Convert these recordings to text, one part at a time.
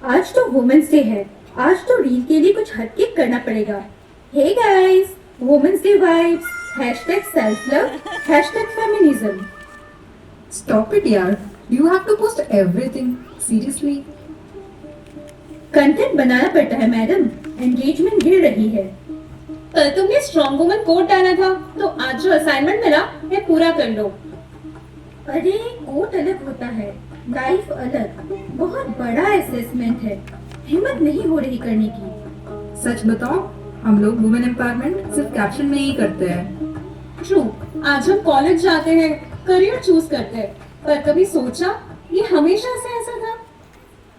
आज तो women's day है। आज तो रील के लिए कुछ हटके करना पड़ेगा। Hey guys, women's day vibes, hashtag self love, hashtag feminism. Stop it, yaar. You have to post everything. Seriously. Content बनाना पड़ता है मैडम, एंगेजमेंट गिर रही है। कल तुमने स्ट्रॉन्ग वुमन कोट डाला था, तो आज जो असाइनमेंट मिला है पूरा कर लो। अरे कोट अलग होता है, लाइफ अलग। बहुत बड़ा असेसमेंट है, हिम्मत नहीं हो रही करने की। सच बताओ, हम लोग वुमेन एम्पावरमेंट सिर्फ कैप्शन में ही करते हैं। ट्रू, आज हम कॉलेज जाते हैं, करियर चूज करते हैं, पर कभी सोचा ये हमेशा से ऐसा था?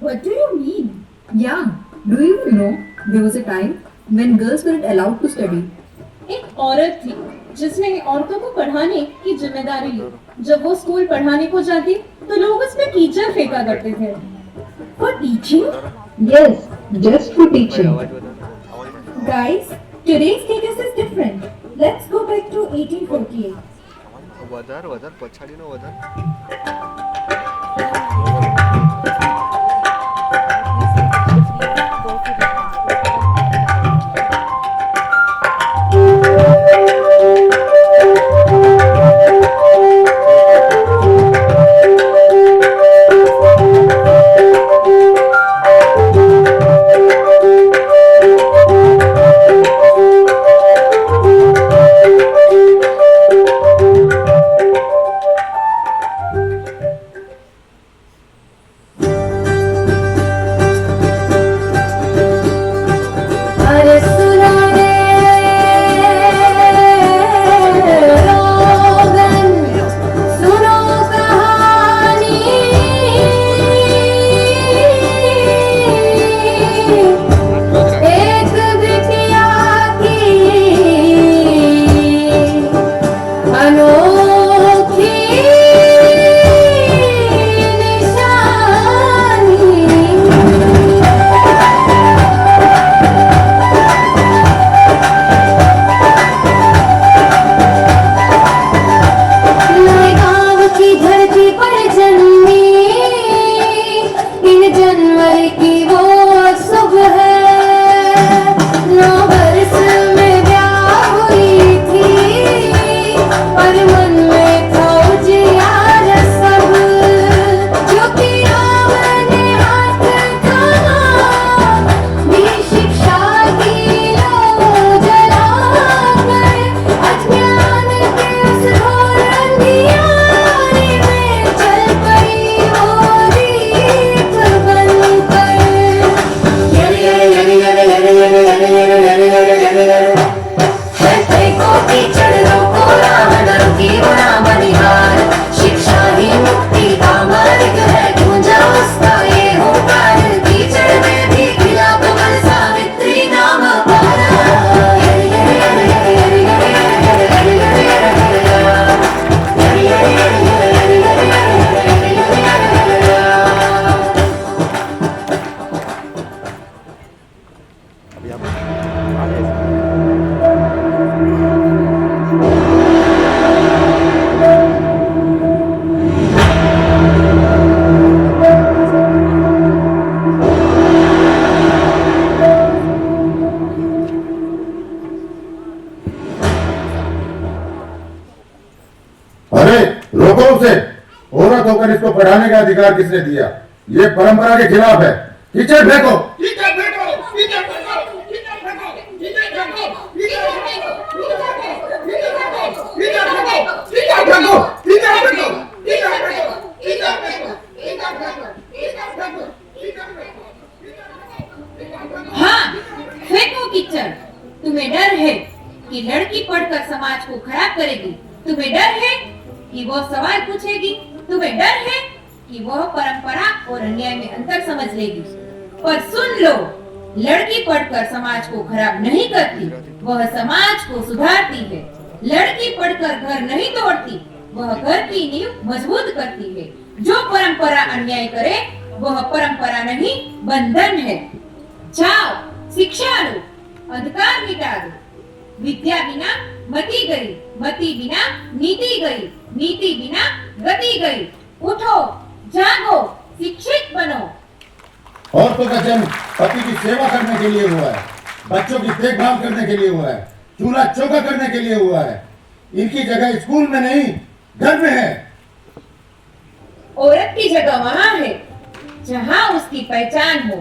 What do you mean? Yeah. Do you even know there was a time when girls weren't allowed to study? एक औरत थी जिसने औरतों को पढ़ाने की जिम्मेदारी ली। जब वो स्कूल पढ़ाने को जाती तो लोग उस पे कीचड़ फेंका करते थे। For teaching? Yes, just for teaching. Guys, today's status is different. Let's go back to 1848. વધાર પછાડીનો વધાર अरे सुना रे रोगन, सुनो कहानी एक बिटिया की अनोखी गाँव की धरती पर जन्मी, इन जनवरी की वो सुबह है। 9 वर्ष में ब्याह हुई थी, पर मन में था उजियार सब। जो किया मैंने हाथ थामा, भी शिक्षा की लो जलाकर। अज्ञान के उस घोर अंधियारे में चल पड़ी वो रीत बनकर। को कीचड़ रोको रावण की बना बनिहार। शिक्षा ही मुक्ति का मार्ग है, गूंजा उसका ये होकार। कीचड़ में भी खिला कमल सावित्री नाम पारा। अरे रोको उसे। औरत होकर इसको पढ़ाने का अधिकार किसने दिया? ये परंपरा के खिलाफ है। कीचड़ फेंको। हाँ, फेंको कीचड़। तुम्हें डर है कि लड़की पढ़कर समाज को खराब करेगी? तुम्हें डर है कि वो सवाल पूछेगी? तुम्हें डर है कि वह परंपरा और अन्याय में अंतर समझ लेगी? पर सुन लो, लड़की पढ़कर समाज को खराब नहीं करती, वह समाज को सुधारती है। लड़की पढ़कर घर नहीं तोड़ती, वह घर की नींव मजबूत करती है। जो परंपरा अन्याय करे, वह परंपरा नहीं बंधन है। जाओ, शिक्षा लो, अंधकार मिटा दो। विद्या बिना मति गई, मति बिना नीति गई, नीति बिना गति गई। उठो, जागो, शिक्षित बनो। और औरतों का जन्म पति की सेवा करने के लिए हुआ है, बच्चों की देखभाल करने के लिए हुआ है, चूल्हा चौका करने के लिए हुआ है। इनकी जगह स्कूल में नहीं, घर में है। औरत की जगह वहाँ है जहाँ उसकी पहचान हो।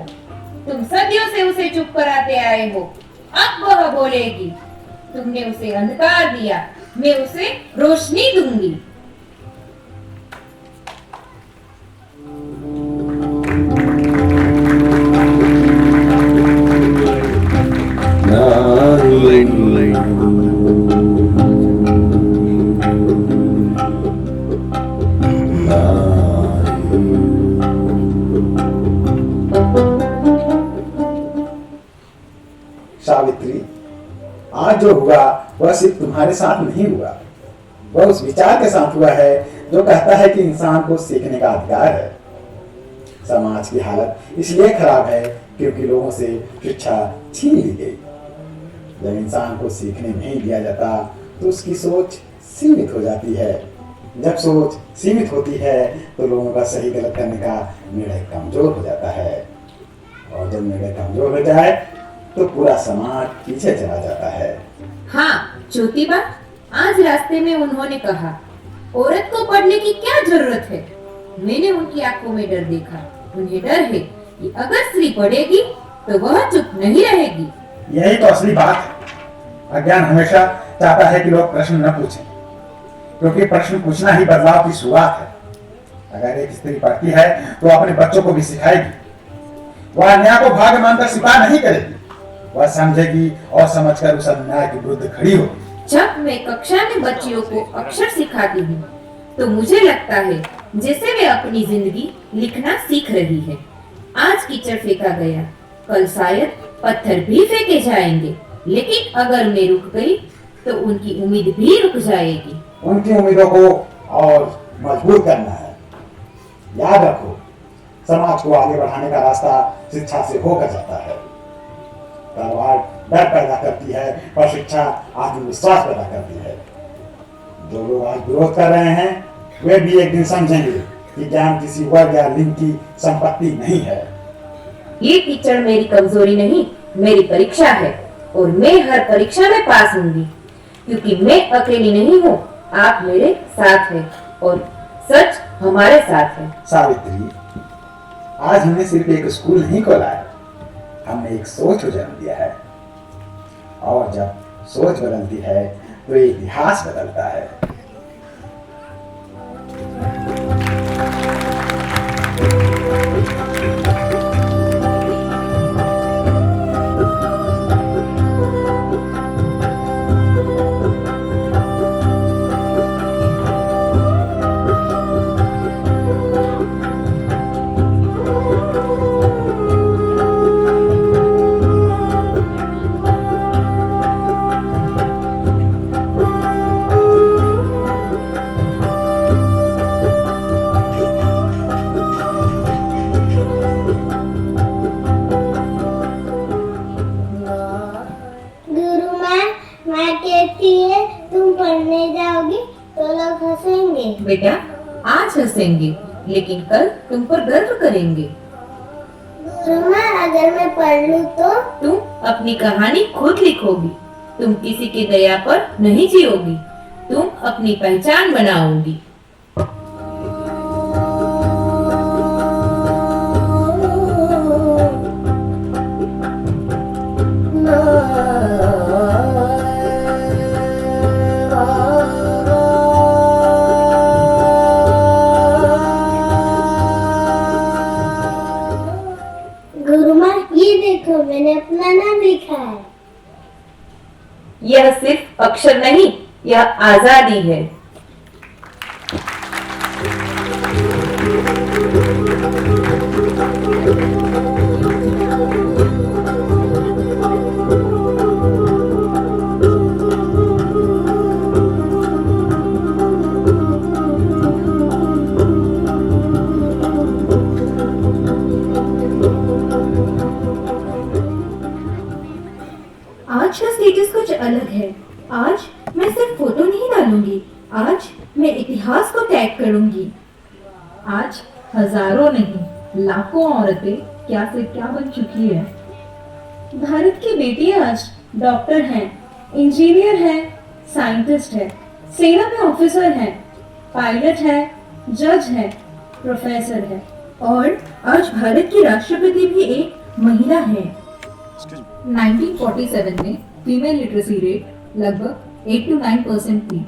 तुम सदियों से उसे चुप कराते आए हो, अब वह बोलेगी। तुमने उसे अंधकार दिया, मैं उसे रोशनी दूंगी। सावित्री, आज जो हुआ वह सिर्फ तुम्हारे साथ नहीं हुआ, वह उस विचार के साथ हुआ है जो कहता है कि इंसान को सीखने का अधिकार है। समाज की हालत इसलिए खराब है क्योंकि लोगों से शिक्षा छीन ली गई। जब इंसान को सीखने नहीं दिया जाता तो उसकी सोच सीमित हो जाती है। जब सोच सीमित होती है तो लोगों का सही गलत करने का निर्णय कमजोर हो जाता है, और जब निर्णय कमजोर हो जाए तो पूरा समाज पीछे चला जाता है। हाँ ज्योतिबा, आज रास्ते में उन्होंने कहा, औरत को पढ़ने की क्या जरूरत है। मैंने उनकी आंखों में डर देखा। उन्हें डर है कि अगर स्त्री पढ़ेगी तो वह चुप नहीं रहेगी। यही तो असली बात है। अज्ञान हमेशा चाहता है कि लोग प्रश्न न पूछें, क्योंकि प्रश्न पूछना ही बदलाव की शुरुआत है। अगर एक स्त्री पढ़ती है तो अपने बच्चों को भी सिखाएगी। वह अन्याय को भाग्य मानकर स्वीकार नहीं करेगी, वह समझेगी और समझकर उस अन्याय के विरुद्ध खड़ी होगी। जब मैं कक्षा में बच्चियों को अक्षर सिखाती हूँ तो मुझे लगता है जैसे वे अपनी जिंदगी लिखना सीख रही है। आज कीचड़ फेंका गया, कल शायद पत्थर भी फेंके जाएंगे, लेकिन अगर मैं रुक गई तो उनकी उम्मीद भी रुक जाएगी। उनकी उम्मीदों को और मजबूत करना है। याद रखो, समाज को आगे बढ़ाने का रास्ता शिक्षा से होकर जाता है। तलवार डर पैदा करती है और शिक्षा आत्मविश्वास पैदा करती है। जो लोग आज विरोध कर रहे हैं वे भी एक दिन समझेंगे कि ज्ञान किसी वर्ग या लिंग की संपत्ति नहीं है। ये कीचड़ मेरी कमजोरी नहीं, मेरी परीक्षा है, और मैं हर परीक्षा में पास होंगी, क्योंकि मैं अकेली नहीं हूँ, आप मेरे साथ हैं और सच हमारे साथ है। सावित्री, आज हमने सिर्फ एक स्कूल नहीं खोला है, हमने एक सोच को जन्म दिया है, और जब सोच बदलती है तो इतिहास बदलता है। बेटा, आज हंसेंगे लेकिन कल तुम पर गर्व करेंगे। अगर मैं पढ़ लूं तो तुम अपनी कहानी खुद लिखोगी, तुम किसी की दया पर नहीं जियोगी, तुम अपनी पहचान बनाओगी। मैंने अपना नाम लिखा है। यह सिर्फ अक्षर नहीं, यह आजादी है। आज का स्टेटस कुछ अलग है। आज मैं सिर्फ फोटो नहीं डालूंगी, आज मैं इतिहास को टैग करूंगी। आज हजारों नहीं, लाखों औरतें क्या से क्या बन चुकी है। भारत की बेटियां आज डॉक्टर हैं, इंजीनियर हैं, साइंटिस्ट हैं, सेना में ऑफिसर हैं, पायलट हैं, जज हैं, प्रोफेसर हैं और आज भारत की राष्ट्रपति भी एक महिला है। 1947 में फीमेल लिटरेसी रेट लगभग 8 to 9% थी।